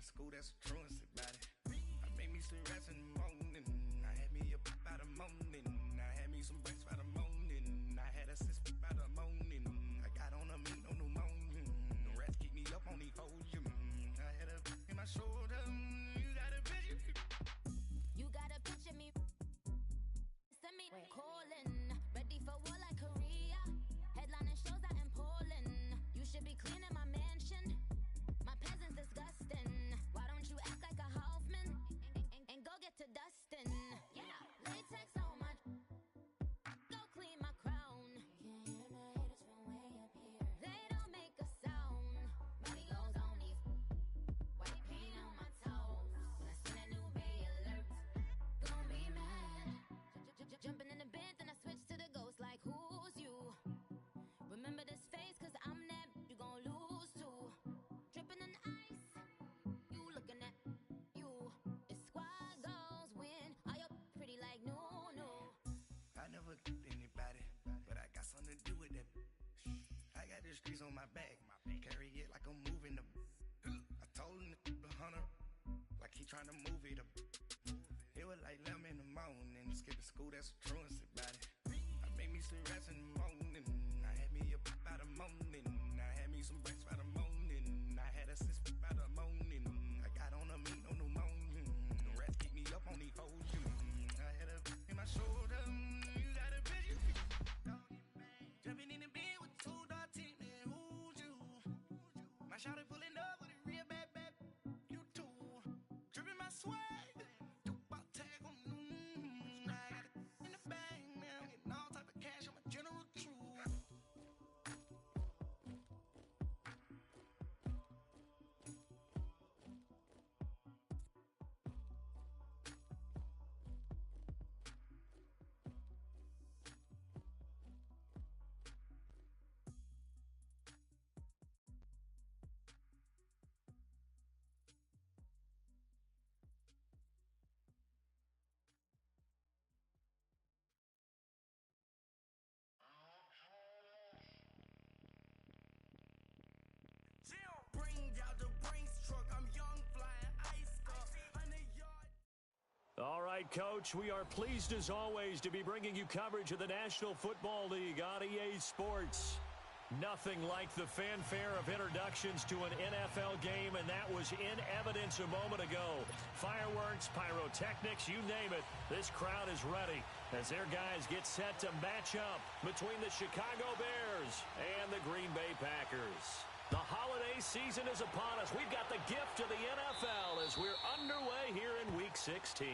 school, that's a truancy about it. I made me some rest in the morning. I had me up by the morning. I had me some breaks by the morning. I had a sis by the morning. I got on a meat, no pneumonia. The rats keep me up on these hoes. I had a in my shoulder. You got a picture. You got a picture me. Send me calling. Ready for war like Korea. Headlining shows out in Poland. You should be cleaning my mansion. My peasants disgusting. Why don't you act like a Hoffman and go get to dustin'? Yeah, latex on my. Go clean my crown. You can hear my haters from way up here. They don't make a sound. Money goes on these. White paint on my toes. When I see that new Bay alert, gonna be mad. Jumping in the bed, then I switch to the ghost like who's you? Remember this face, cause I'm that you gon' lose too. Dripping in ice, you looking at you. It's squad goals win. Are you pretty like no? I never did anybody, but I got something to do with that. I got the streets on my back, carry it like I'm moving the. I told him to 100, like he trying to move it up. It was like 11 in the morning, skipping school, that's a truancy about it. I made me some rest in the morning. I had me up by the morning. I had me some breaks by the morning. I had a sis by the morning. I got on a meat, no pneumonia. The rats keep me up on these hoes. I had a in my shoulder. You got a picture. Jumping in the bed with two dark teeth, man, who's you? My shawty pulling up with a real bad, you too. Dripping my swag. Bring out the Brinks truck. I'm young, flying ice up. 100 yard. All right, Coach, we are pleased as always to be bringing you coverage of the National Football League on EA Sports. Nothing like the fanfare of introductions to an NFL game, and that was in evidence a moment ago. Fireworks, pyrotechnics, you name it. This crowd is ready as their guys get set to match up between the Chicago Bears and the Green Bay Packers. The holiday season is upon us. We've got the gift of the NFL as we're underway here in Week 16.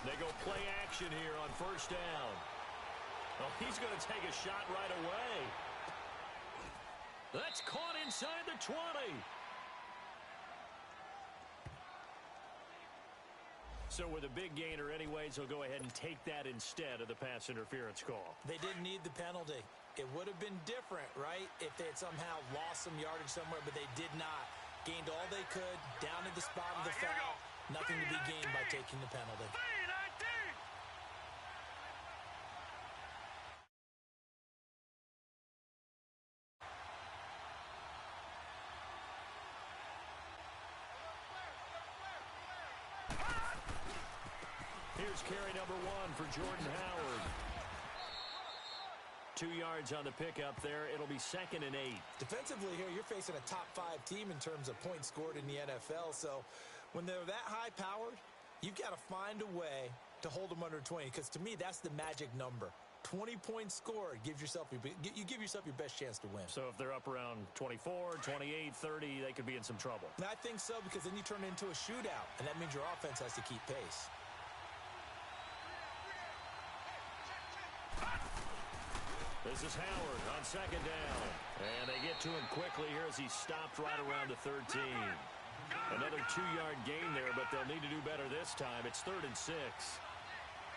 They go play action here on first down. Well, he's going to take a shot right away. That's caught inside the 20. So with a big gainer anyways, he'll go ahead and take that instead of the pass interference call. They didn't need the penalty. It would have been different, right, if they had somehow lost some yardage somewhere, but they did not. Gained all they could, down to the spot of the foul. Nothing to be gained by taking the penalty. Here's carry number 1 for Jordan Howard. 2 yards on the pickup there. It'll be 2nd and 8. Defensively here, you're facing a top-5 team in terms of points scored in the NFL. So when they're that high-powered, you've got to find a way to hold them under 20. Because to me, that's the magic number. 20-point score. You give yourself your best chance to win. So if they're up around 24, 28, 30, they could be in some trouble. And I think so, because then you turn it into a shootout, and that means your offense has to keep pace. This is Howard on second down. And they get to him quickly here as he stopped right around the 13. Another 2-yard gain there, but they'll need to do better this time. It's 3rd and 6.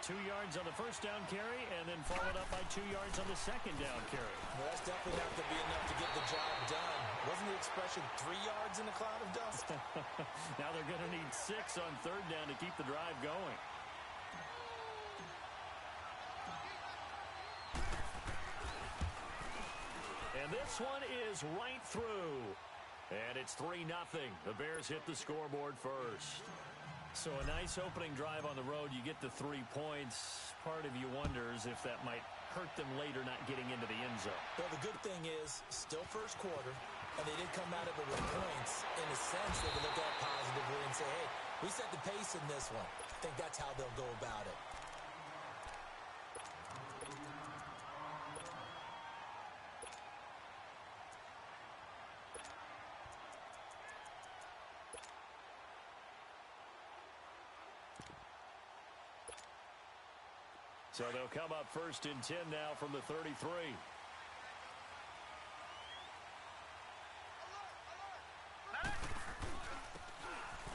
2 yards on the first down carry, and then followed up by 2 yards on the second down carry. Well, that's definitely not going to be enough to get the job done. Wasn't the expression 3 yards in a cloud of dust? Now they're going to need 6 on 3rd down to keep the drive going. And this one is right through. And it's 3-0. The Bears hit the scoreboard first. So a nice opening drive on the road. You get the 3 points. Part of you wonders if that might hurt them later not getting into the end zone. Well, the good thing is, still first quarter, and they did come out of it with points. In a sense, they can look at it positively and say, hey, we set the pace in this one. I think that's how they'll go about it. So they'll come up 1st and 10 now from the 33.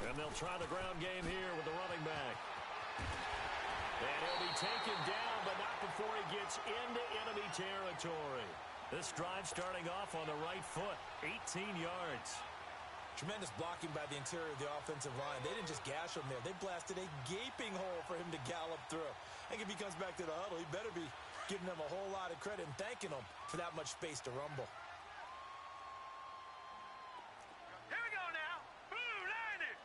And they'll try the ground game here with the running back. And he'll be taken down, but not before he gets into enemy territory. This drive starting off on the right foot, 18 yards. Tremendous blocking by the interior of the offensive line. They didn't just gash him there. They blasted a gaping hole for him to gallop through. I think if he comes back to the huddle, he better be giving them a whole lot of credit and thanking them for that much space to rumble. Here we go now. Blue Niners.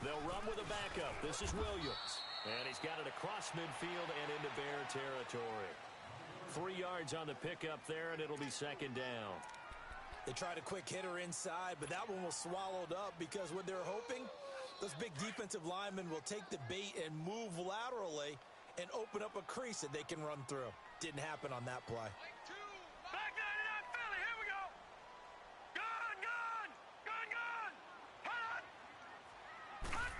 They'll run with a backup. This is Williams. And he's got it across midfield and into Bear territory. 3 yards on the pickup there, and it'll be 2nd down. They tried a quick hitter inside, but that one was swallowed up because what they're hoping, those big defensive linemen will take the bait and move laterally and open up a crease that they can run through. Didn't happen on that play. Back 99 Philly. Here we go. Gun, gun, gun, gun. Hut, hut.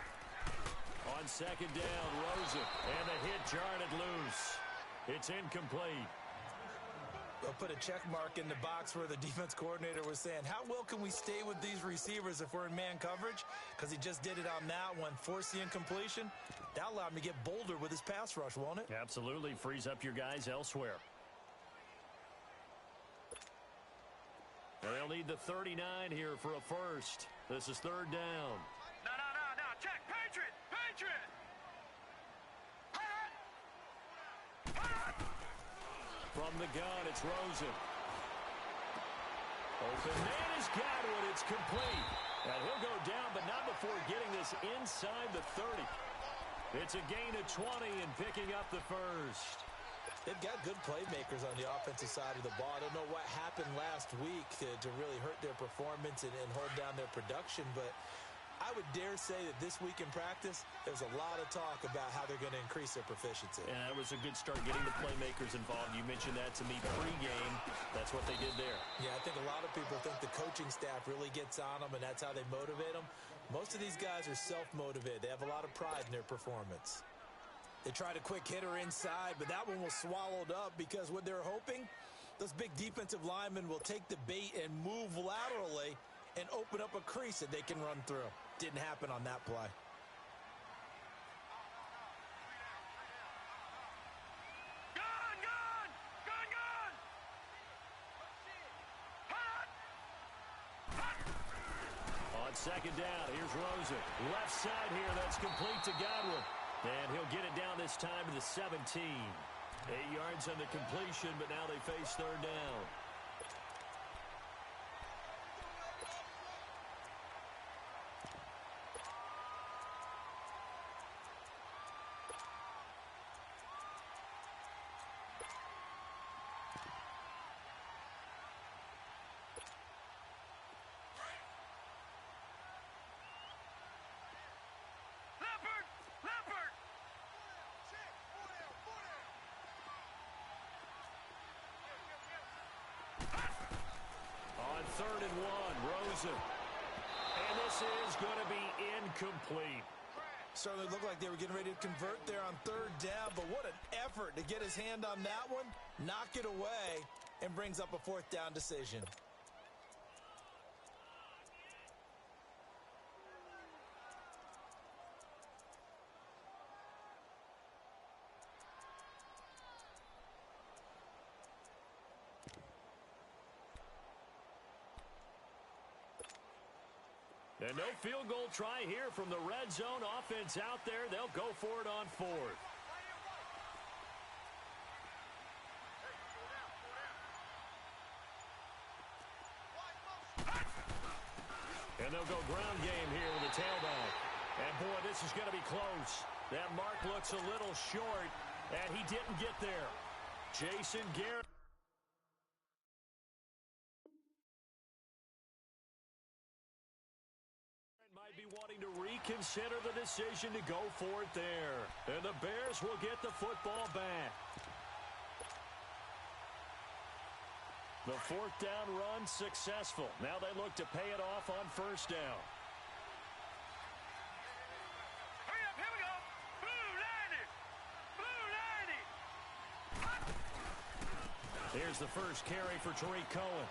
On 2nd down, Rosen. And the hit jarred it loose. It's incomplete. They'll put a check mark in the box where the defense coordinator was saying, how well can we stay with these receivers if we're in man coverage? Because he just did it on that one. Force the incompletion. That allowed him to get bolder with his pass rush, won't it? Absolutely. Frees up your guys elsewhere. And they'll need the 39 here for a first. This is 3rd down. No. Check. Patriot. Patriot. Hut, hut. From the gun, it's Rosen. Open man is Godwin. It's complete. And he'll go down, but not before getting this inside the 30. It's a gain of 20 and picking up the first. They've got good playmakers on the offensive side of the ball. I don't know what happened last week to really hurt their performance and hold down their production, but I would dare say that this week in practice, there's a lot of talk about how they're going to increase their proficiency. And that was a good start getting the playmakers involved. You mentioned that to me pregame. That's what they did there. Yeah, I think a lot of people think the coaching staff really gets on them, and that's how they motivate them. Most of these guys are self-motivated. They have a lot of pride in their performance. They tried a quick hitter inside, but that one was swallowed up because what they're hoping, those big defensive linemen will take the bait and move laterally and open up a crease that they can run through. Didn't happen on that play. Gun, gun, gun, gun. Hut, hut. On 2nd down, here's Rosen. Left side here, that's complete to Godwin. And he'll get it down this time to the 17. 8 yards on the completion, but now they face 3rd down. 3rd and 1. Rosen. And this is going to be incomplete. Certainly looked like they were getting ready to convert there on 3rd down, but what an effort to get his hand on that one, knock it away, and brings up a 4th down decision. And no field goal try here from the red zone. Offense out there. They'll go for it on 4th. And they'll go ground game here with the tailback. And, boy, this is going to be close. That mark looks a little short, and he didn't get there. Jason Garrett. Might be wanting to reconsider the decision to go for it there. And the Bears will get the football back. The 4th down run successful. Now they look to pay it off on 1st down. Hurry up, here we go. Blue 90. Blue 90. Here's the first carry for Tariq Cohen.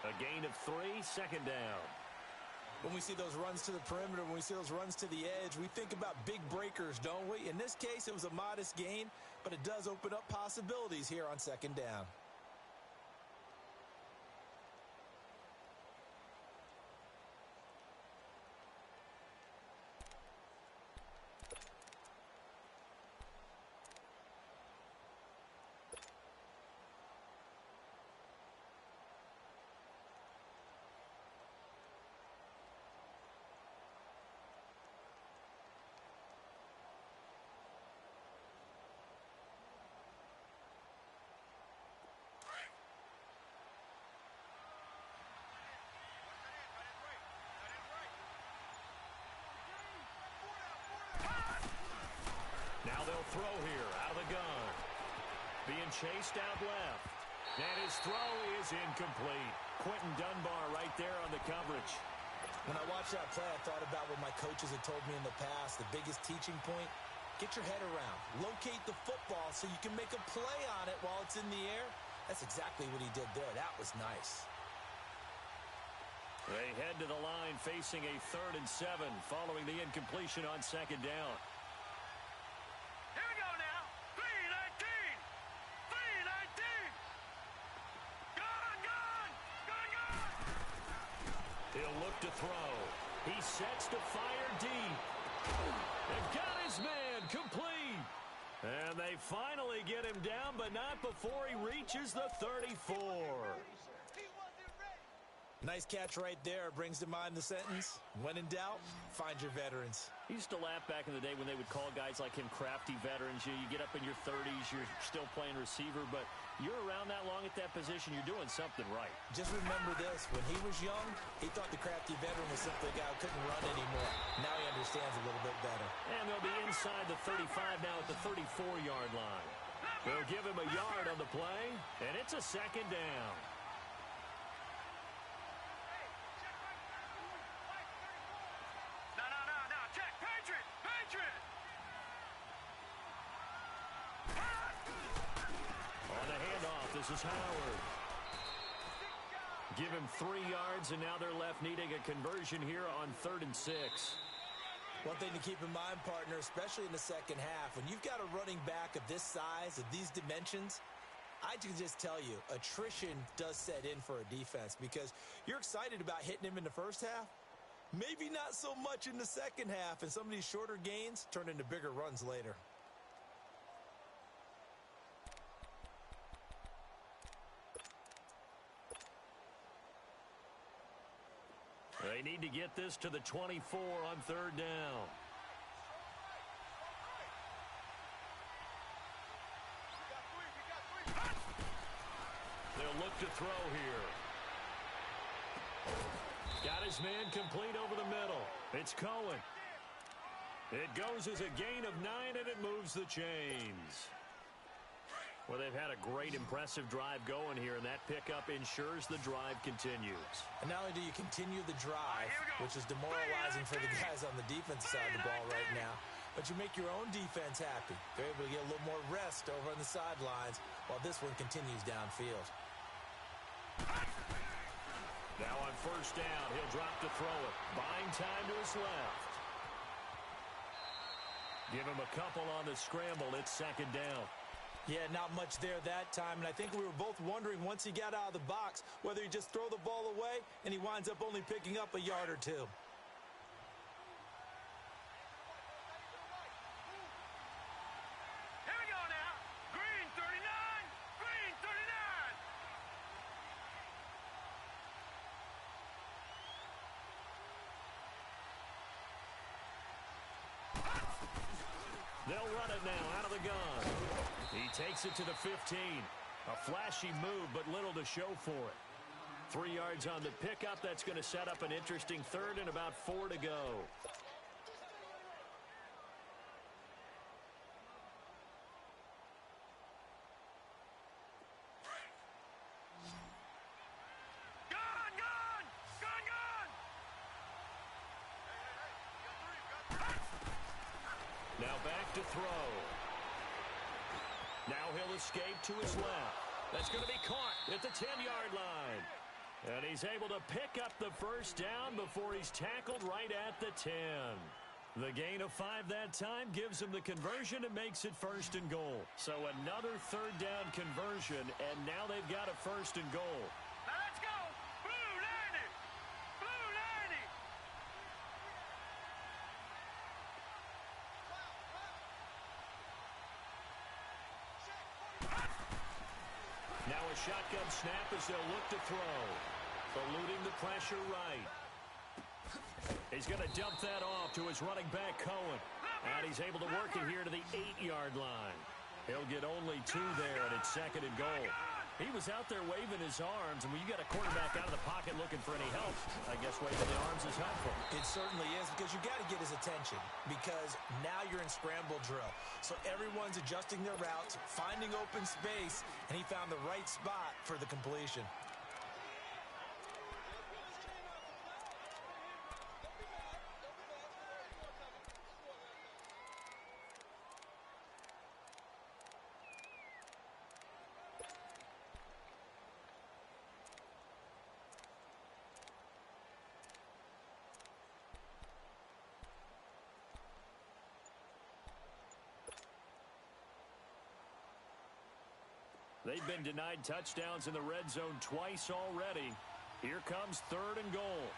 A gain of 3, 2nd down. When we see those runs to the perimeter, when we see those runs to the edge, we think about big breakers, don't we? In this case, it was a modest gain, but it does open up possibilities here on 2nd down. Now they'll throw here out of the gun. Being chased out left. And his throw is incomplete. Quentin Dunbar right there on the coverage. When I watched that play, I thought about what my coaches had told me in the past. The biggest teaching point, get your head around. Locate the football so you can make a play on it while it's in the air. That's exactly what he did there. That was nice. They head to the line facing a 3rd and 7 following the incompletion on 2nd down. Here we go now. 3-19. 3-19. Gun. He'll look to throw. He sets to fire deep. They've got his man complete. And they finally get him down, but not before he reaches the 34. Nice catch right there. Brings to mind the sentence, when in doubt, find your veterans. I used to laugh back in the day when they would call guys like him crafty veterans. You get up in your 30s, you're still playing receiver, but you're around that long at that position, you're doing something right. Just remember this, when he was young, he thought the crafty veteran was simply a guy who couldn't run anymore. Now he understands a little bit better. And they'll be inside the 35 now at the 34-yard line. They'll give him a yard on the play, and it's a 2nd down. This is Howard. Give him 3 yards, and now they're left needing a conversion here on 3rd and 6. One thing to keep in mind, partner, especially in the second half, when you've got a running back of this size, of these dimensions, I can just tell you, attrition does set in for a defense because you're excited about hitting him in the first half. Maybe not so much in the second half, and some of these shorter gains turn into bigger runs later. They need to get this to the 24 on 3rd down. They'll look to throw here. Got his man complete over the middle. It's Cohen. It goes as a gain of 9, and it moves the chains. Well, they've had a great, impressive drive going here, and that pickup ensures the drive continues. And not only do you continue the drive, which is demoralizing for the guys on the defense side of the ball right now, but you make your own defense happy. They're able to get a little more rest over on the sidelines while this one continues downfield. Now on first down, he'll drop to throw it. Buying time to his left. Give him a couple on the scramble. It's second down. Yeah, not much there that time, and I think we were both wondering once he got out of the box whether he'd just throw the ball away, and he winds up only picking up a yard or two. Here we go now. Green 39. Green 39. They'll run it now out of the gun. He takes it to the 15. A flashy move, but little to show for it. 3 yards on the pickup. That's going to set up an interesting third and about 4 to go. Gun, gun! Gun, gun! Now back to throw. Now he'll escape to his left. That's going to be caught at the 10-yard line. And he's able to pick up the first down before he's tackled right at the 10. The gain of 5 that time gives him the conversion and makes it first and goal. So another third down conversion, and now they've got a first and goal. Now let's go! Blue 90! Blue 90! Now a shotgun snap as they'll look to throw. Eluding the pressure right. He's going to dump that off to his running back, Cohen. And he's able to work it here to the 8-yard line. He'll get only 2 there, and it's second and goal. He was out there waving his arms, and when you got a quarterback out of the pocket looking for any help, I guess waving the arms is helpful. It certainly is, because you got to get his attention, because now you're in scramble drill. So everyone's adjusting their routes, finding open space, and he found the right spot for the completion. They've been denied touchdowns in the red zone twice already. Here comes third and goal.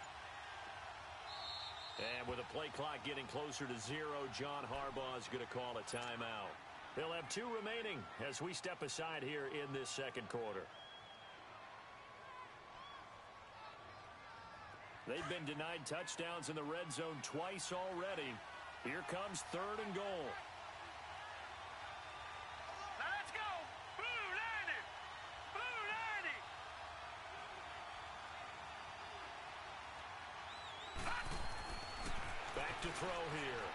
And with the play clock getting closer to 0, John Harbaugh is going to call a timeout. They'll have 2 remaining as we step aside here in this second quarter. They've been denied touchdowns in the red zone twice already. Here comes third and goal. To throw here.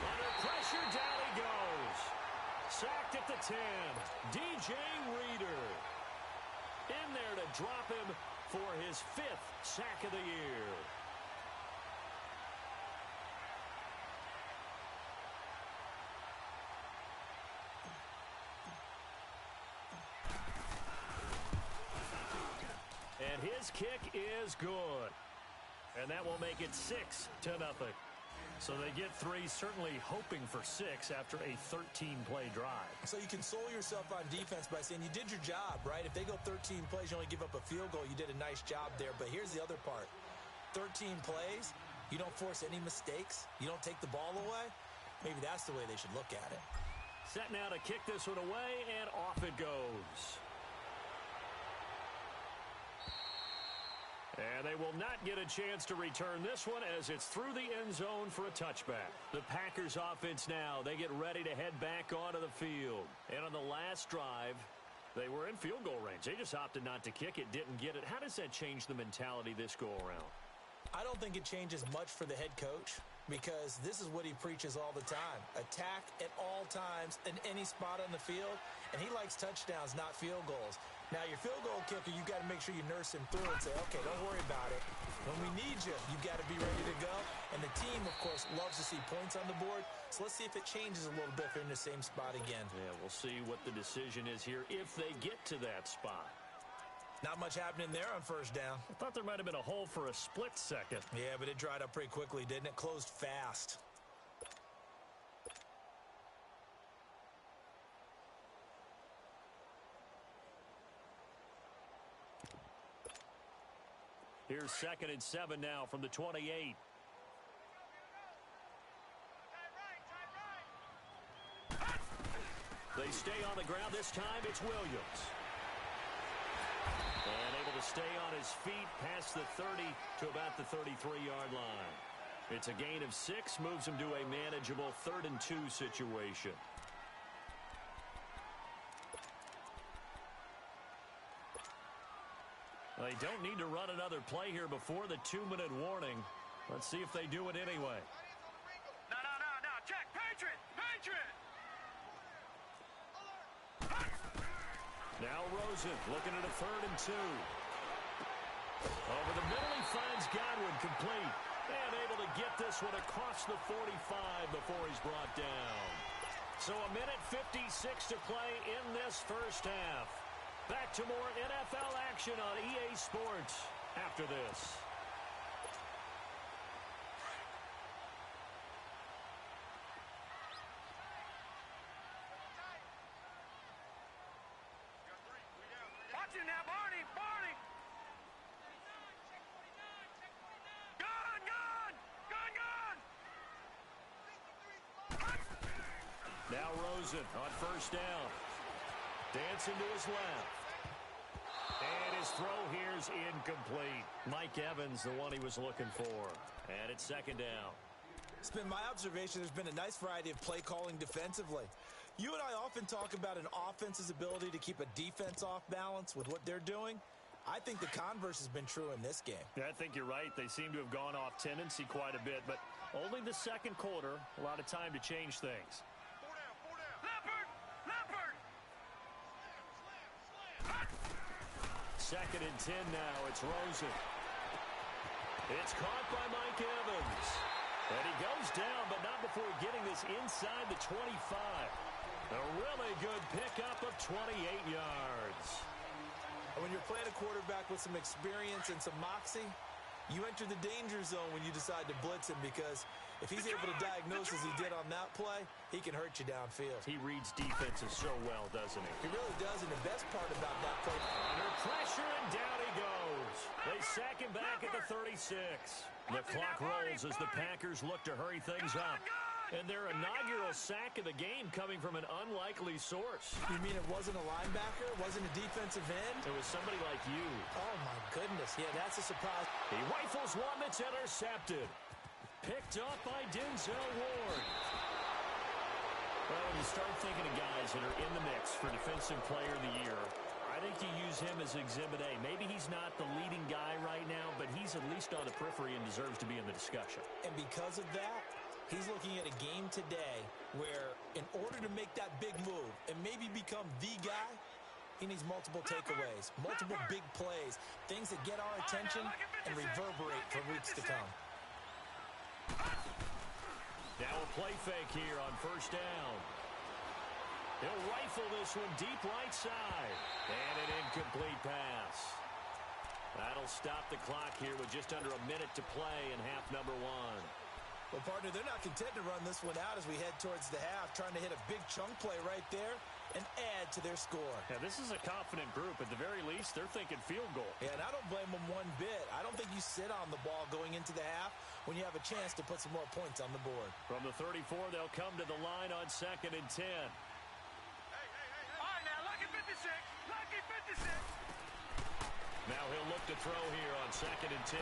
Under pressure, down he goes. Sacked at the 10. DJ Reader in there to drop him for his 5th sack of the year. And his kick is good. And that will make it 6-0. So they get 3, certainly hoping for 6 after a 13-play drive. So you console yourself on defense by saying you did your job, right? If they go 13 plays, you only give up a field goal, you did a nice job there. But here's the other part. 13 plays, you don't force any mistakes, you don't take the ball away. Maybe that's the way they should look at it. Set now to kick this one away, and off it goes. And they will not get a chance to return this one as it's through the end zone for a touchback. The Packers offense now, they get ready to head back onto the field. And on the last drive, they were in field goal range. They just opted not to kick it, didn't get it. How does that change the mentality this go around? I don't think it changes much for the head coach. because this is what he preaches all the time. Attack at all times in any spot on the field, and he likes touchdowns, not field goals. Now, your field goal kicker, you got to make sure you nurse him through and say, okay, don't worry about it. When we need you, you got to be ready to go. And the team, of course, loves to see points on the board. So let's see if it changes a little bit if they're in the same spot again. Yeah, we'll see what the decision is here if they get to that spot. Not much happening there on first down. I thought there might have been a hole for a split second. Yeah, but it dried up pretty quickly, didn't it? Closed fast. Here's 2nd and 7 now from the 28. They stay on the ground. This time it's Williams. And able to stay on his feet past the 30 to about the 33-yard line. It's a gain of 6, moves him to a manageable 3rd and 2 situation. They don't need to run another play here before the 2-minute warning. Let's see if they do it anyway. No. Check. Patriot. Now Rosen looking at a 3rd and 2. Over the middle, he finds Godwin complete. And able to get this one across the 45 before he's brought down. So a minute 56 to play in this first half. Back to more NFL action on EA Sports after this. Watch him now, Barney. Gun. Now Rosen on first down. Dancing to his left. And his throw here's incomplete. Mike Evans, the one he was looking for. And it's 2nd down. It's been my observation there's been a nice variety of play calling defensively. You and I often talk about an offense's ability to keep a defense off balance with what they're doing. I think the converse has been true in this game. Yeah, I think you're right. They seem to have gone off tendency quite a bit, but only the second quarter, a lot of time to change things. Leopard. 2nd and 10 now. It's Rosen. It's caught by Mike Evans. And he goes down, but not before getting this inside the 25. A really good pickup of 28 yards. And when you're playing a quarterback with some experience and some moxie, you enter the danger zone when you decide to blitz him, because if he's able to diagnose as he did on that play, he can hurt you downfield. He reads defenses so well, doesn't he? He really does, and the best part about that play... Under pressure, and down he goes. They sack him back at the 36. The clock rolls as the Packers look to hurry things up. And their inaugural sack of the game coming from an unlikely source. You mean it wasn't a linebacker? It wasn't a defensive end? It was somebody like you. Oh, my goodness. Yeah, that's a surprise. He rifles one that's intercepted. Picked up by Denzel Ward. Well, when you start thinking of guys that are in the mix for Defensive Player of the Year, I think you use him as Exhibit A. Maybe he's not the leading guy right now, but he's at least on the periphery and deserves to be in the discussion. And because of that, he's looking at a game today where in order to make that big move and maybe become the guy, he needs multiple takeaways, multiple big plays, things that get our attention and reverberate for weeks to come. Now a play fake here on first down. He'll rifle this one deep right side. And an incomplete pass. That'll stop the clock here with just under a minute to play in half number 1. Well, partner, they're not content to run this one out as we head towards the half, trying to hit a big chunk play right there and add to their score. Yeah, this is a confident group. At the very least, they're thinking field goal. Yeah, and I don't blame them one bit. I don't think you sit on the ball going into the half when you have a chance to put some more points on the board. From the 34, they'll come to the line on 2nd and 10. All right, now, lucky 56. Now he'll look to throw here on 2nd and 10.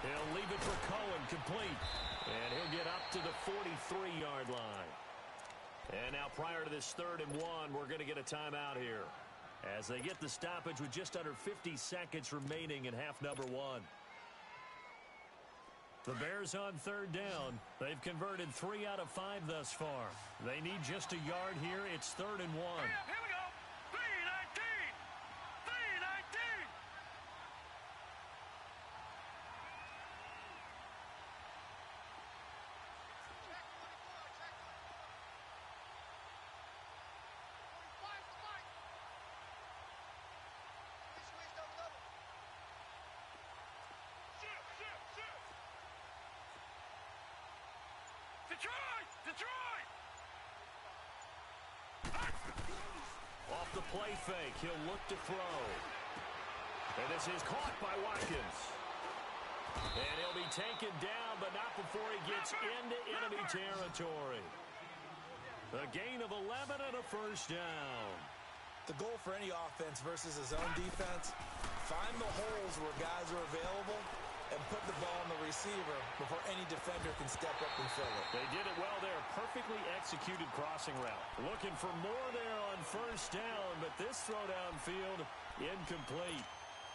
He'll leave it for Cohen, complete. And he'll get up to the 43-yard line. And now prior to this 3rd and 1, we're going to get a timeout here as they get the stoppage with just under 50 seconds remaining in half number 1. The Bears on third down. They've converted 3 out of 5 thus far. They need just a yard here. It's 3rd and 1. Here we go. 3-19. 3-19. Detroit! Detroit! Off the play fake, he'll look to throw. And this is caught by Watkins. And he'll be taken down, but not before he gets into enemy territory. A gain of 11 and a first down. The goal for any offense versus a zone defense, find the holes where guys are available and put the ball on the receiver before any defender can step up and fill it. They did it well there. Perfectly executed crossing route. Looking for more there on first down, but this throw downfield, incomplete.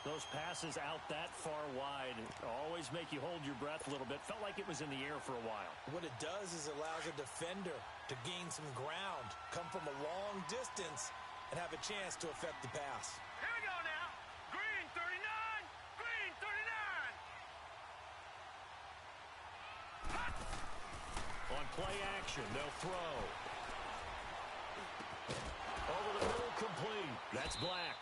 Those passes out that far wide always make you hold your breath a little bit. Felt like it was in the air for a while. What it does is allows a defender to gain some ground, come from a long distance, and have a chance to affect the pass. Here we go now. Green 39. Green 39. On play action, they'll throw. Over the middle, complete. That's Black.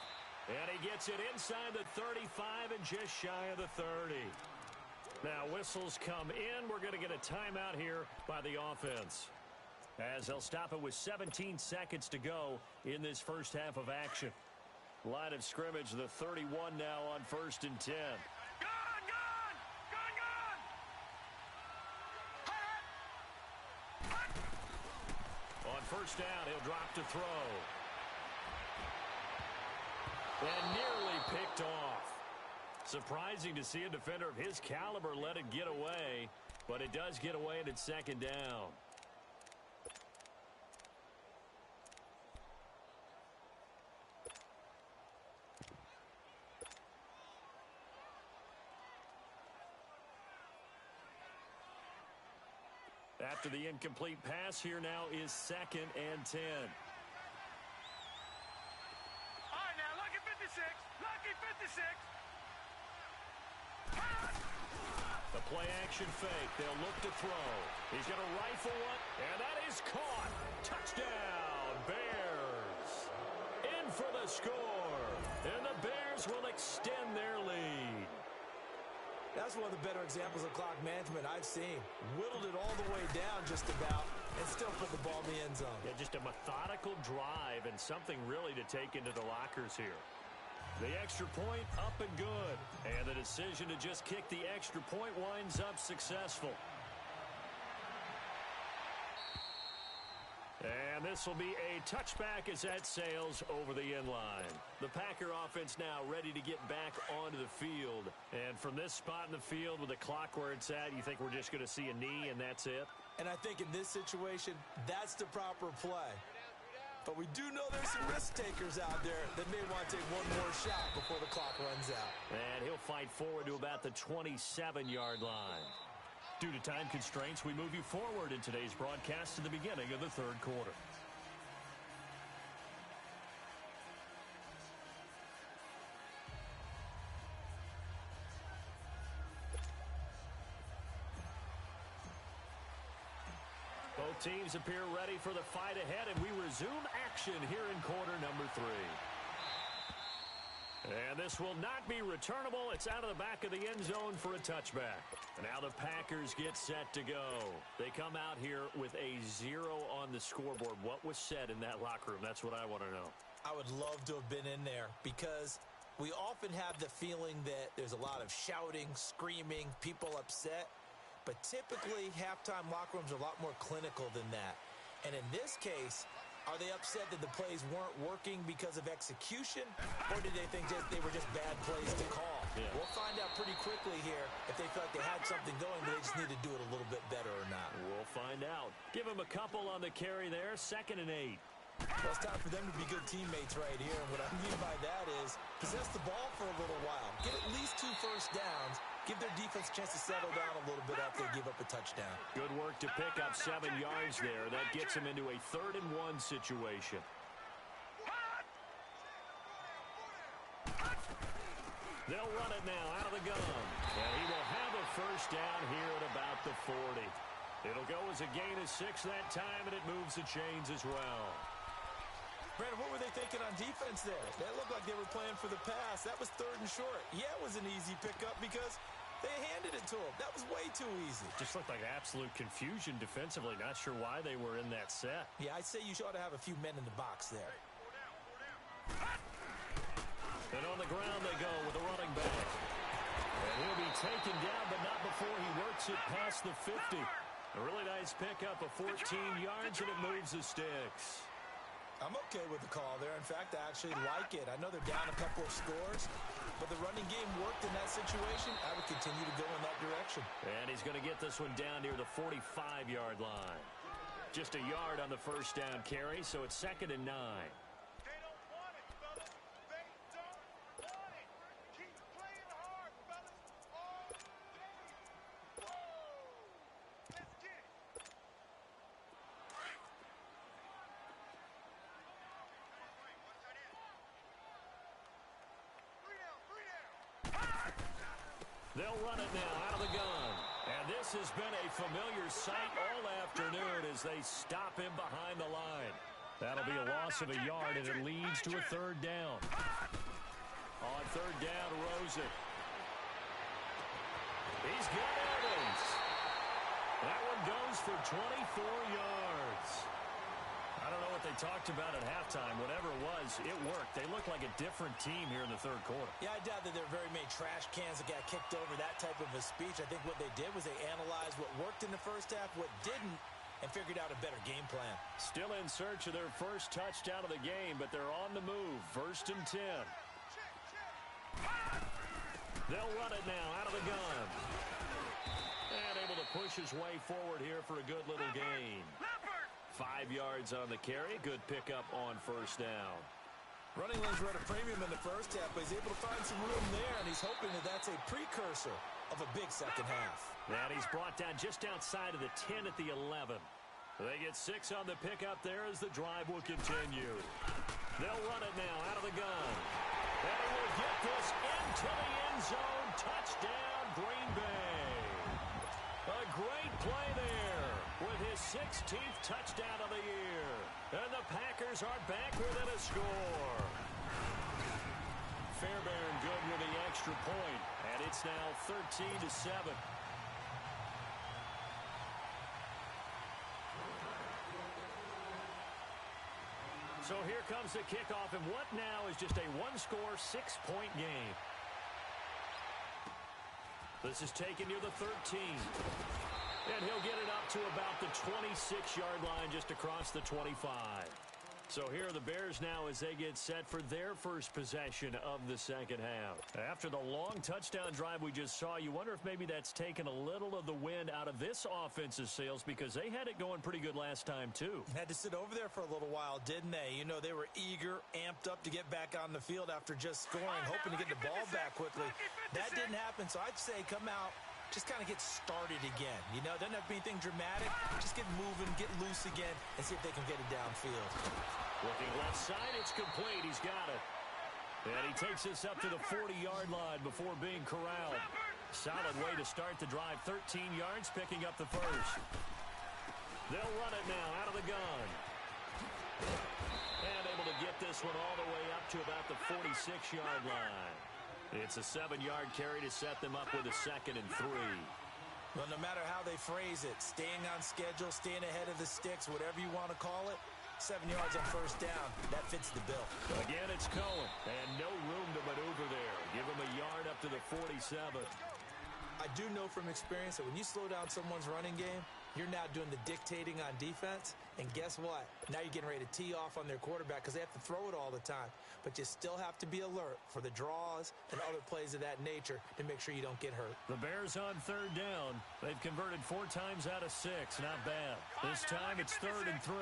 And he gets it inside the 35 and just shy of the 30. Now whistles come in. We're going to get a timeout here by the offense, as they'll stop it with 17 seconds to go in this first half of action. Line of scrimmage, the 31 now on 1st and 10. Gone, gone. Gone, gone. Hut, hut. On first down, he'll drop to throw. And nearly picked off. Surprising to see a defender of his caliber let it get away, but it does get away and it's 2nd down. After the incomplete pass, here now is 2nd and 10. All right, now, lucky 56. Lucky 56. The play action fake. They'll look to throw. He's going to rifle one, and that is caught. Touchdown, Bears. In for the score. And the Bears will extend their lead. That's one of the better examples of clock management I've seen. Whittled it all the way down just about and still put the ball in the end zone. Yeah, just a methodical drive and something really to take into the lockers here. The extra point up and good. And the decision to just kick the extra point winds up successful. And this will be a touchback as that sails over the end line. The Packer offense now ready to get back onto the field. And from this spot in the field with the clock where it's at, you think we're just going to see a knee and that's it? And I think in this situation, that's the proper play. But we do know there's some risk takers out there that may want to take one more shot before the clock runs out. And he'll fight forward to about the 27-yard line. Due to time constraints, we move you forward in today's broadcast to the beginning of the 3rd quarter. Both teams appear ready for the fight ahead, and we resume action here in quarter number 3. And this will not be returnable. It's out of the back of the end zone for a touchback. And now the Packers get set to go. They come out here with a 0 on the scoreboard. What was said in that locker room? That's what I want to know. I would love to have been in there because we often have the feeling that there's a lot of shouting, screaming, people upset. But typically, halftime locker rooms are a lot more clinical than that. And in this case, are they upset that the plays weren't working because of execution, or did they think they were just bad plays to call? Yeah. We'll find out pretty quickly here if they feel like they had something going, but they just need to do it a little bit better or not. We'll find out. Give them a couple on the carry there, 2nd and 8. Well, it's time for them to be good teammates right here, and what I mean by that is possess the ball for a little while. Get at least 2 first downs. give their defense a chance to settle down a little bit after they give up a touchdown. Good work to pick up 7 yards there. That gets them into a 3rd-and-1 situation. They'll run it now out of the gun. And he will have a first down here at about the 40. It'll go as a gain of 6 that time, and it moves the chains as well. Brandon, what were they thinking on defense there? That looked like they were playing for the pass. That was 3rd and short. Yeah, it was an easy pickup because they handed it to him. That was way too easy. Just looked like absolute confusion defensively. Not sure why they were in that set. Yeah, I'd say you ought to have a few men in the box there. And on the ground they go with a running back. And he'll be taken down, but not before he works it past the 50. A really nice pickup of 14 yards, and it moves the sticks. I'm okay with the call there. In fact, I actually like it. I know they're down a couple of scores, but the running game worked in that situation. I would continue to go in that direction. And he's going to get this one down near the 45-yard line. Just a yard on the first down carry, so it's 2nd and 9. They'll run it now out of the gun. And this has been a familiar sight all afternoon as they stop him behind the line. That'll be a loss of a yard, and it leads to a 3rd down. On 3rd down, Rosen. He's got Evans. That one goes for 24 yards. I don't know what they talked about at halftime. Whatever it was, it worked. They looked like a different team here in the 3rd quarter. Yeah, I doubt that there were very many trash cans that got kicked over, that type of a speech. I think what they did was they analyzed what worked in the first half, what didn't, and figured out a better game plan. Still in search of their first touchdown of the game, but they're on the move. 1st and 10. They'll run it now out of the gun. And able to push his way forward here for a good little gain. 5 yards on the carry. Good pickup on 1st down. Running lanes were at a premium in the first half, but he's able to find some room there, and he's hoping that that's a precursor of a big second half. And he's brought down just outside of the 10 at the 11. They get 6 on the pickup there as the drive will continue. They'll run it now out of the gun. And he will get this into the end zone. Touchdown, Green Bay. A great play there with his 16th touchdown of the year. And the Packers are back within a score. Fairbairn good with the extra point, and it's now 13-7. So here comes the kickoff, and what now is just a one-score, 6-point game. This is taken near the 13. And he'll get it up to about the 26-yard line, just across the 25. So here are the Bears now as they get set for their first possession of the second half. After the long touchdown drive we just saw, you wonder if maybe that's taken a little of the wind out of this offensive sails, because they had it going pretty good last time, too. Had to sit over there for a little while, didn't they? You know, they were eager, amped up to get back on the field after just scoring, hoping to get the ball back quickly. That didn't happen, so I'd say come out, just kind of get started again. You know, doesn't have to be anything dramatic. Just get moving, get loose again, and see if they can get it downfield. Looking left side, it's complete. He's got it. And he takes this up to the 40-yard line before being corralled. Solid way to start the drive. 13 yards, picking up the first. They'll run it now out of the gun. And able to get this one all the way up to about the 46-yard line. It's a 7-yard carry to set them up with a 2nd and 3. Well, no matter how they phrase it, staying on schedule, staying ahead of the sticks, whatever you want to call it, 7 yards on first down, that fits the bill. Again, it's Cohen, and no room to maneuver there. Give him a yard up to the 47. I do know from experience that when you slow down someone's running game, you're now doing the dictating on defense, and guess what? Now you're getting ready to tee off on their quarterback because they have to throw it all the time. But you still have to be alert for the draws and other plays of that nature to make sure you don't get hurt. The Bears on 3rd down. They've converted 4 times out of 6. Not bad. This time it's 3rd and 3.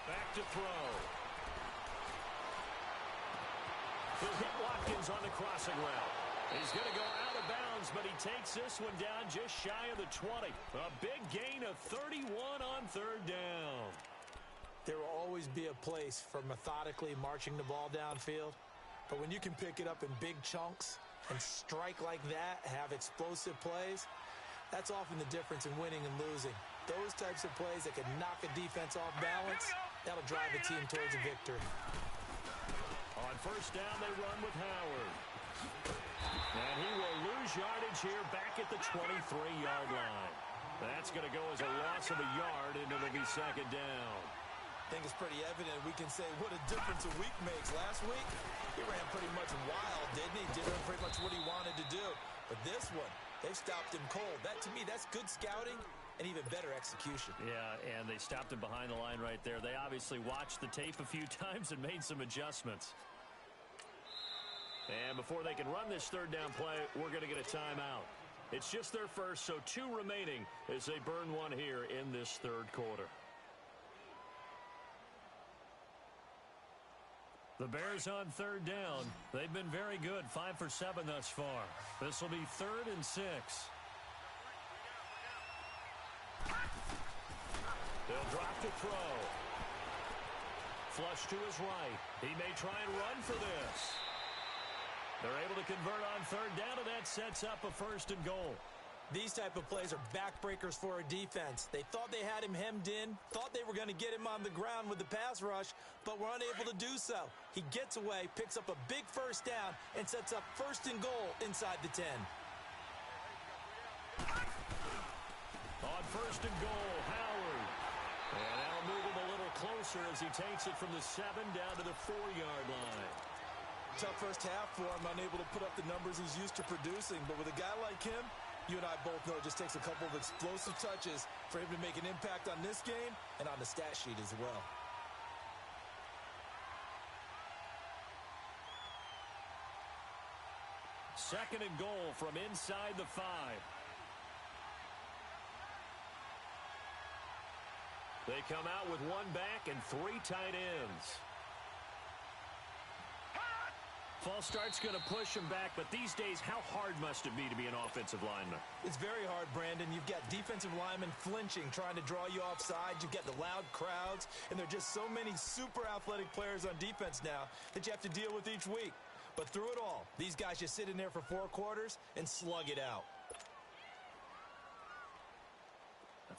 Back to throw. He'll hit Watkins on the crossing route. He's going to go out of bounds, but he takes this one down just shy of the 20. A big gain of 31 on third down. There will always be a place for methodically marching the ball downfield. But when you can pick it up in big chunks and strike like that, have explosive plays, that's often the difference in winning and losing. Those types of plays that can knock a defense off balance, that'll drive a team towards a victory. On first down, they run with Howard. And he will lose yardage here back at the 23-yard line. That's going to go as a loss of a yard, and it'll be second down. I think it's pretty evident we can say what a difference a week makes. Last week, he ran pretty much wild, didn't he? Did pretty much what he wanted to do. But this one, they've stopped him cold. That, to me, that's good scouting and even better execution. Yeah, and they stopped him behind the line right there. They obviously watched the tape a few times and made some adjustments. And before they can run this third down play, we're going to get a timeout. It's just their first, so 2 remaining as they burn one here in this third quarter. The Bears on third down. They've been very good, 5 for 7 thus far. This will be 3rd and 6. They'll drop to throw. Flush to his right. He may try and run for this. They're able to convert on third down, and that sets up a 1st and goal. These type of plays are backbreakers for a defense. They thought they had him hemmed in, thought they were going to get him on the ground with the pass rush, but were unable to do so. He gets away, picks up a big 1st down, and sets up 1st and goal inside the 10. On 1st and goal, Howard. And that'll move him a little closer as he takes it from the 7 down to the 4-yard line. Tough first half for him, unable to put up the numbers he's used to producing, but with a guy like him, you and I both know it just takes a couple of explosive touches for him to make an impact on this game and on the stat sheet as well. Second and goal from inside the 5. They come out with 1 back and 3 tight ends. False start's going to push him back, but these days, how hard must it be to be an offensive lineman? It's very hard, Brandon. You've got defensive linemen flinching, trying to draw you offside. You've got the loud crowds, and there are just so many super athletic players on defense now that you have to deal with each week. But through it all, these guys just sit in there for 4 quarters and slug it out.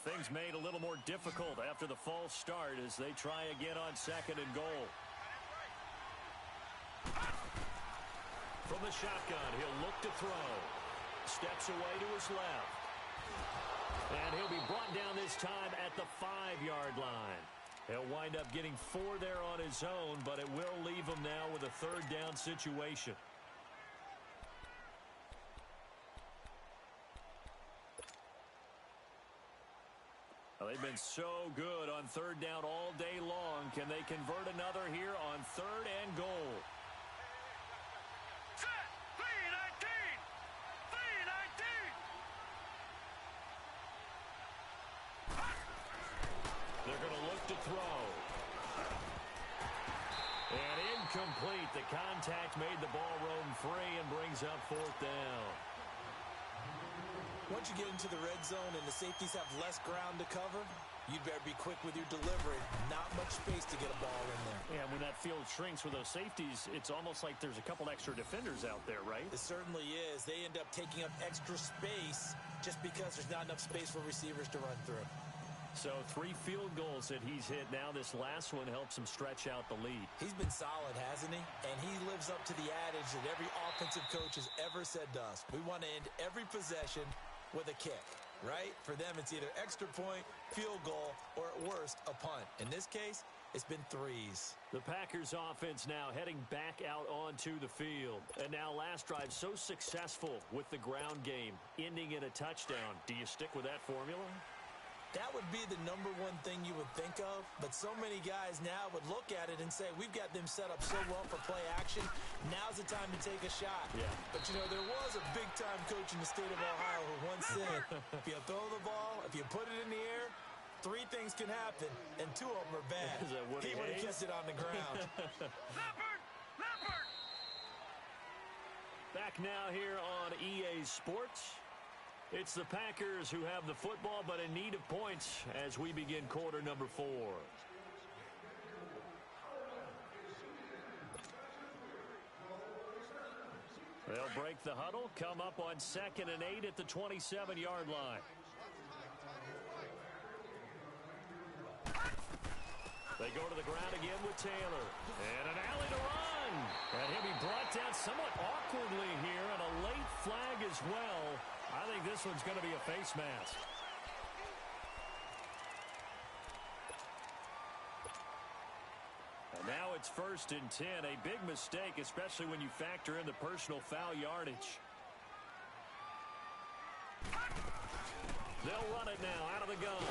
Things made a little more difficult after the false start as they try again on 2nd and goal. From the shotgun, he'll look to throw. Steps away to his left. And he'll be brought down this time at the 5-yard line. He'll wind up getting 4 there on his own, but it will leave him now with a 3rd down situation. Well, they've been so good on 3rd down all day long. Can they convert another here on 3rd and goal? They're going to look to throw. And incomplete. The contact made the ball roam free and brings up 4th down. Once you get into the red zone and the safeties have less ground to cover, you'd better be quick with your delivery. Not much space to get a ball in there. Yeah, when that field shrinks with those safeties, it's almost like there's a couple extra defenders out there, right? It certainly is. They end up taking up extra space just because there's not enough space for receivers to run through. So 3 field goals that he's hit now. This last one helps him stretch out the lead. He's been solid, hasn't he? And he lives up to the adage that every offensive coach has ever said to us. We want to end every possession with a kick, right? For them, it's either extra point, field goal, or at worst, a punt. In this case, it's been 3s. The Packers offense now heading back out onto the field. And now last drive so successful with the ground game, ending in a touchdown. Do you stick with that formula? That would be the #1 thing you would think of, but so many guys now would look at it and say, we've got them set up so well for play action, now's the time to take a shot. Yeah. But, you know, there was a big-time coach in the state of Ohio who once said, if you throw the ball, if you put it in the air, 3 things can happen, and 2 of them are bad. He would have kept it on the ground. Leopard! back now here on EA Sports. It's the Packers who have the football, but in need of points as we begin quarter number 4. They'll break the huddle, come up on 2nd and 8 at the 27-yard line. They go to the ground again with Taylor. And an alley to run. And he'll be brought down somewhat awkwardly here, and a late flag as well. I think this one's going to be a face mask. And now it's 1st and 10. A big mistake, especially when you factor in the personal foul yardage. They'll run it now out of the gun.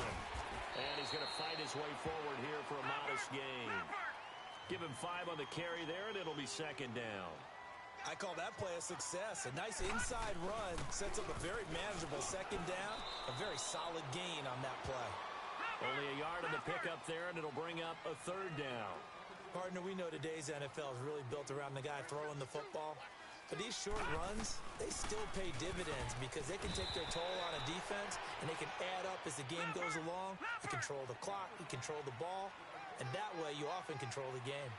And he's going to fight his way forward here for a modest gain. Give him 5 on the carry there, and it'll be 2nd down. I call that play a success. A nice inside run sets up a very manageable 2nd down. A very solid gain on that play. Only a yard on the pickup there, and it'll bring up a 3rd down. Partner, we know today's NFL is really built around the guy throwing the football. But these short runs, they still pay dividends because they can take their toll on a defense, and they can add up as the game goes along. You control the clock, you control the ball, and that way you often control the game.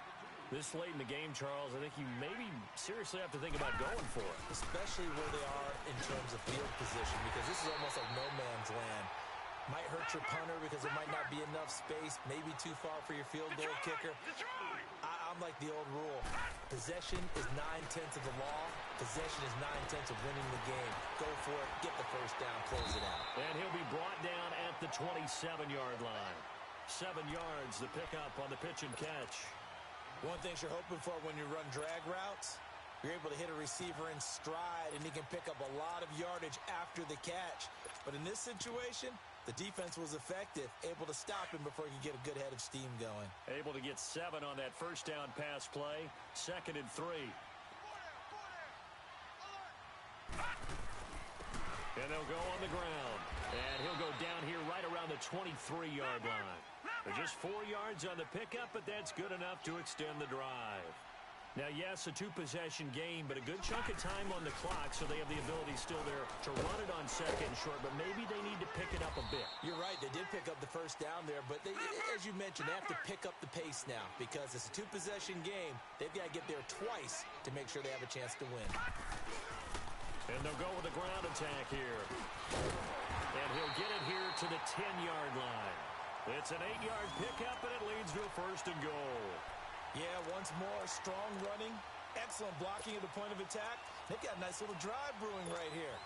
This late in the game, Charles, I think you maybe seriously have to think about going for it. Especially where they are in terms of field position, because this is almost like no man's land. Might hurt your punter because there might not be enough space, maybe too far for your field goal kicker. I'm like the old rule. Possession is 9/10 of the law. Possession is 9/10 of winning the game. Go for it, get the 1st down, close it out. And he'll be brought down at the 27-yard line. 7 yards, the pickup on the pitch and catch. One thing you're hoping for when you run drag routes, you're able to hit a receiver in stride, and he can pick up a lot of yardage after the catch. But in this situation, the defense was effective, able to stop him before he could get a good head of steam going. Able to get 7 on that 1st down pass play. 2nd and 3. And they'll go on the ground. And he'll go down here right around the 23-yard line. They're just 4 yards on the pickup, but that's good enough to extend the drive. Now, yes, a 2-possession game, but a good chunk of time on the clock, so they have the ability still there to run it on 2nd and short, but maybe they need to pick it up a bit. You're right. They did pick up the 1st down there, but they, as you mentioned, they have to pick up the pace now because it's a 2-possession game. They've got to get there twice to make sure they have a chance to win. And they'll go with a ground attack here. And he'll get it here to the 10-yard line. It's an 8-yard pickup, and it leads to a 1st and goal. Yeah, once more, strong running, excellent blocking at the point of attack. They've got a nice little drive brewing right here.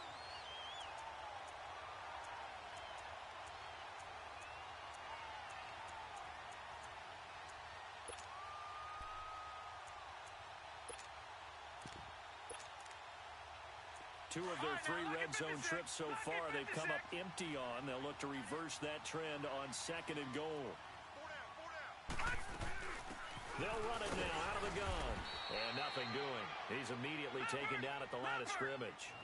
Two of their 3 red zone trips so far, they've come up empty on. They'll look to reverse that trend on 2nd and goal. They'll run it now out of the gun. And nothing doing. He's immediately taken down at the line of scrimmage.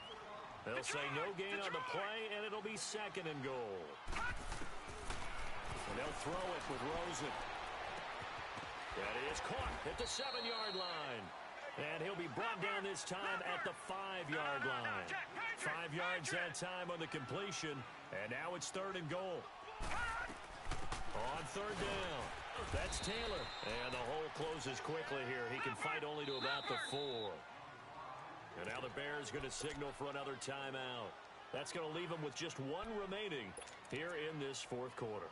They'll say no gain on the play, and it'll be 2nd and goal. And they'll throw it with Rosen. That is caught at the 7-yard line. And he'll be brought down this time at the 5-yard line. 5 yards that time on the completion. And now it's 3rd and goal. On 3rd down. That's Taylor. And the hole closes quickly here. He can fight only to about the 4. And now the Bears going to signal for another timeout. That's going to leave them with just 1 remaining here in this 4th quarter.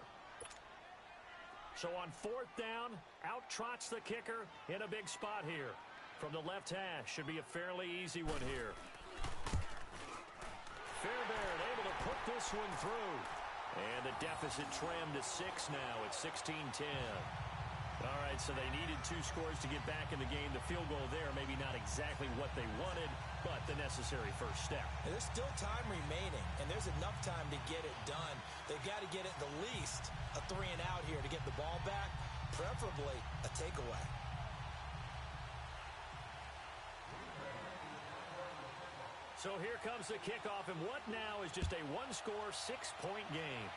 So on 4th down, out trots the kicker in a big spot here. From the left hash, should be a fairly easy one here. Fairbairn able to put this one through. And the deficit trimmed to 6 now at 16-10. All right, so they needed 2 scores to get back in the game. The field goal there, maybe not exactly what they wanted, but the necessary first step. And there's still time remaining, and there's enough time to get it done. They've got to get it the least a 3 and out here to get the ball back, preferably a takeaway. So here comes the kickoff, and what now is just a 1-score, 6-point game.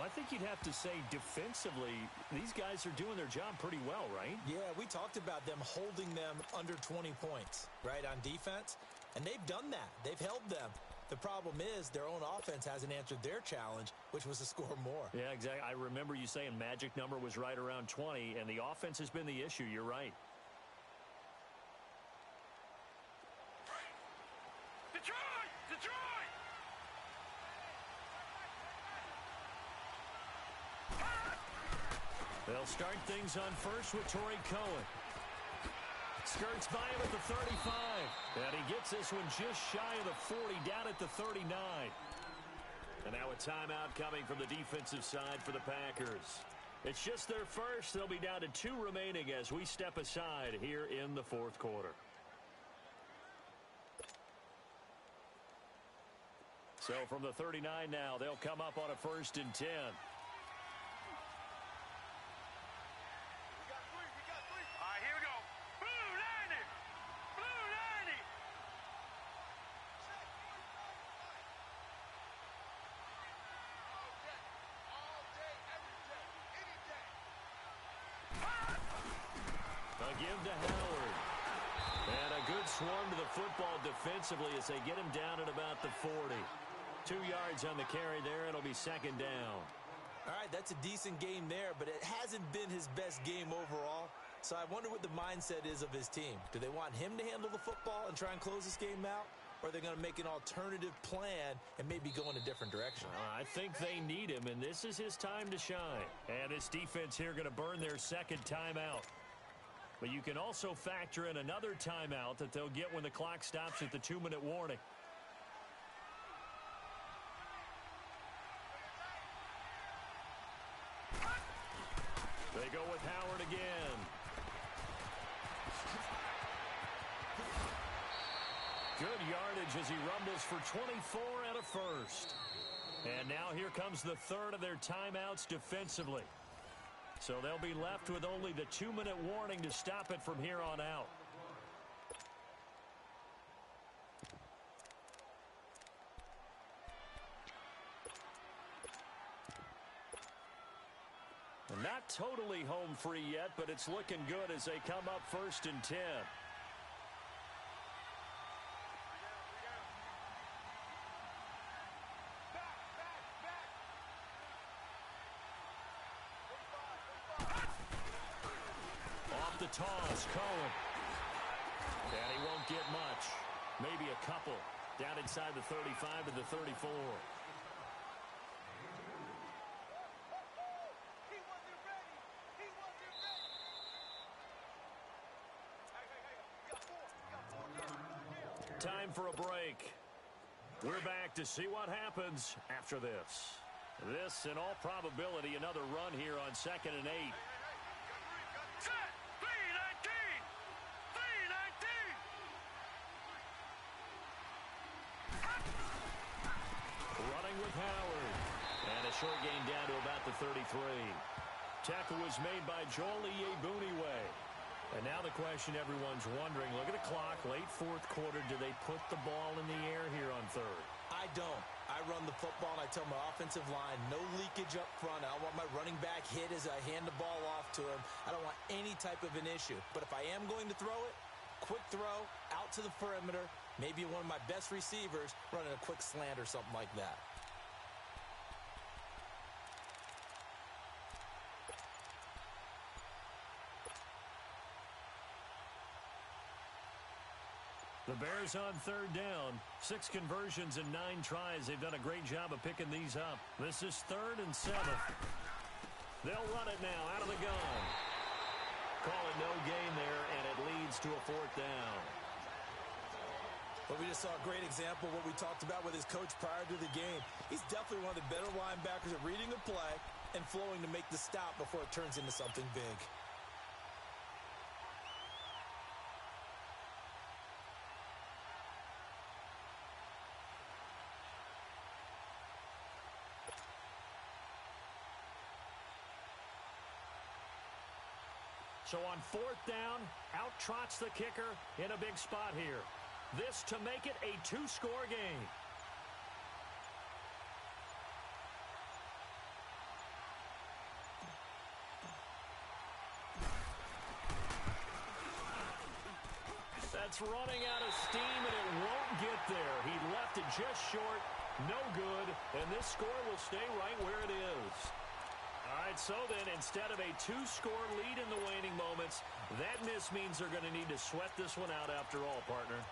I think you'd have to say defensively, these guys are doing their job pretty well, right? Yeah, we talked about them holding them under 20 points, right, on defense. And they've done that. They've held them. The problem is their own offense hasn't answered their challenge, which was to score more. Yeah, exactly. I remember you saying magic number was right around 20, and the offense has been the issue. You're right. Detroit! Detroit! They'll start things on first with Torrey Cohen. Skirts by him at the 35. And he gets this one just shy of the 40, down at the 39. And now a timeout coming from the defensive side for the Packers. It's just their first. They'll be down to 2 remaining as we step aside here in the fourth quarter. So from the 39 now, they'll come up on a 1st and 10. Give to Howard. And a good swarm to the football defensively as they get him down at about the 40. 2 yards on the carry there. It'll be 2nd down. All right, that's a decent game there, but it hasn't been his best game overall. So I wonder what the mindset is of his team. Do they want him to handle the football and try and close this game out? Or are they going to make an alternative plan and maybe go in a different direction? I think they need him, and this is his time to shine. And this defense here going to burn their 2nd timeout. But you can also factor in another timeout that they'll get when the clock stops at the 2-minute warning. They go with Howard again. Good yardage as he rumbles for 24 and a first. And now here comes the 3rd of their timeouts defensively. So they'll be left with only the 2-minute warning to stop it from here on out. And not totally home free yet, but it's looking good as they come up 1st and 10. Toss, Cohen. And he won't get much. Maybe a couple. Down inside the 35 to the 34. Time for a break. We're back to see what happens after this. This, in all probability, another run here on 2nd and 8. With Howard. And a short gain down to about the 33. Tackle was made by Joel Iyiegbuniwe. And now the question everyone's wondering, look at the clock, late 4th quarter, do they put the ball in the air here on 3rd? I don't. I run the football and I tell my offensive line, no leakage up front. I don't want my running back hit as I hand the ball off to him. I don't want any type of an issue. But if I am going to throw it, quick throw, out to the perimeter, maybe one of my best receivers running a quick slant or something like that. The Bears on 3rd down. 6 conversions and 9 tries. They've done a great job of picking these up. This is 3rd and 7. They'll run it now out of the gun. Call it no gain there, and it leads to a 4th down. But we just saw a great example of what we talked about with his coach prior to the game. He's definitely one of the better linebackers at reading the play and flowing to make the stop before it turns into something big. So on 4th down, out trots the kicker in a big spot here. This to make it a 2-score game. It's running out of steam, and it won't get there. He left it just short. No good. And this score will stay right where it is. All right, so then, instead of a 2-score lead in the waning moments, that miss means they're going to need to sweat this one out after all, partner.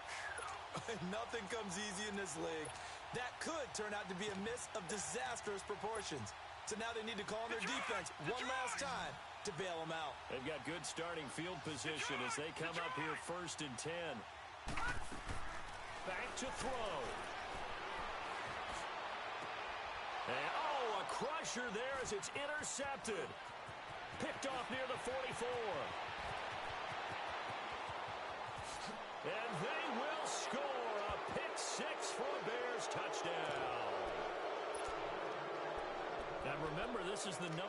Nothing comes easy in this league. That could turn out to be a miss of disastrous proportions. So now they need to call on their defense one last time to bail them out. They've got good starting field position as they come up here 1st and 10. Back to throw. And, a crusher there as it's intercepted. Picked off near the 44. And they will score a pick 6 for a Bears touchdown. Now remember, this is the #1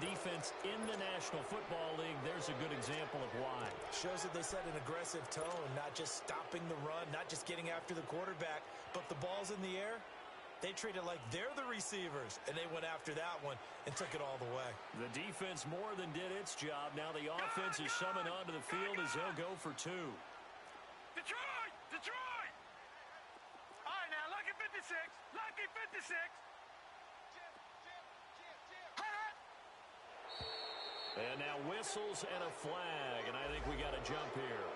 defense in the National Football League. There's a good example of why. Shows that they set an aggressive tone, not just stopping the run, not just getting after the quarterback, but the ball's in the air. They treat it like they're the receivers, and they went after that one and took it all the way. The defense more than did its job. Now the offense is summoned onto the field as they'll go for 2. Detroit! Detroit! All right, now, lucky 56. Lucky 56. And now whistles and a flag, and I think we got a jump here.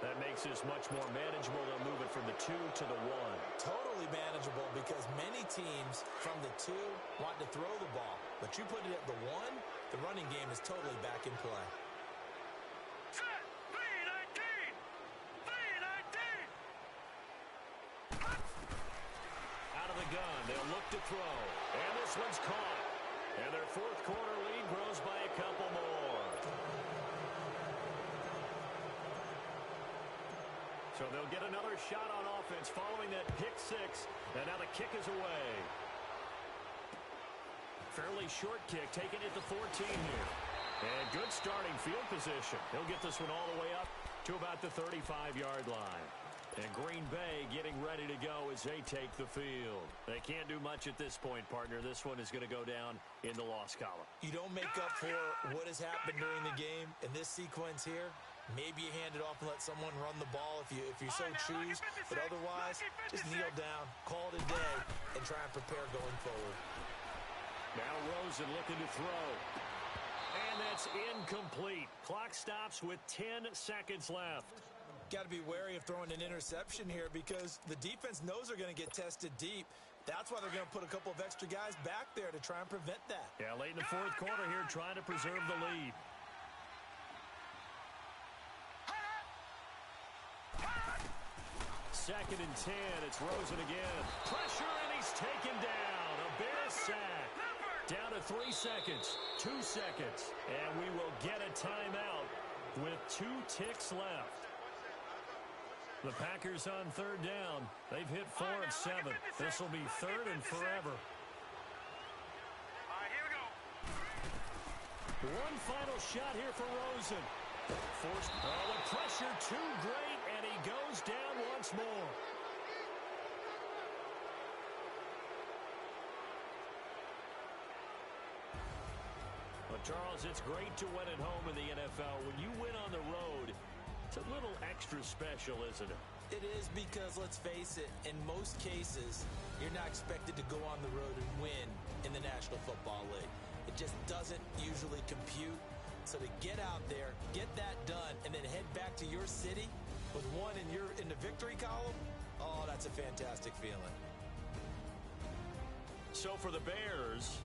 That makes this much more manageable. They'll move it from the 2 to the 1. Totally manageable because many teams from the 2 want to throw the ball. But you put it at the 1, the running game is totally back in play. Set! 3-19! 3-19! Out of the gun, they'll look to throw. And this one's caught. And their 4th quarter lead grows by a couple more. So they'll get another shot on offense following that pick 6. And now the kick is away. Fairly short kick, taking it to 14 here. And good starting field position. He'll get this one all the way up to about the 35-yard line. And Green Bay getting ready to go as they take the field. They can't do much at this point, partner. This one is going to go down in the loss column. You don't make up for what has happened during the game. In this sequence here, maybe you hand it off and let someone run the ball if you so choose. But otherwise, just kneel down, call it a day, and try and prepare going forward. Now Rosen looking to throw. And that's incomplete. Clock stops with 10 seconds left. Got to be wary of throwing an interception here because the defense knows they're going to get tested deep. That's why they're going to put a couple of extra guys back there to try and prevent that. Yeah, late in the 4th quarter here, trying to preserve the lead. Second and 10, it's Rosen again. Pressure, and he's taken down. A Bears sack. Down to 3 seconds, 2 seconds, and we will get a timeout with 2 ticks left. The Packers on 3rd down. They've hit 4 of 7. This will be 3rd and forever. All right, here we go. One final shot here for Rosen. Forced. Oh, the pressure too great, and he goes down once more. Well, Charles, it's great to win at home in the NFL. When you win on the road, it's a little extra special, isn't it? It is because, let's face it, in most cases, you're not expected to go on the road and win in the National Football League. It just doesn't usually compute. So to get out there, get that done, and then head back to your city with one in the victory column, oh, that's a fantastic feeling. So for the Bears,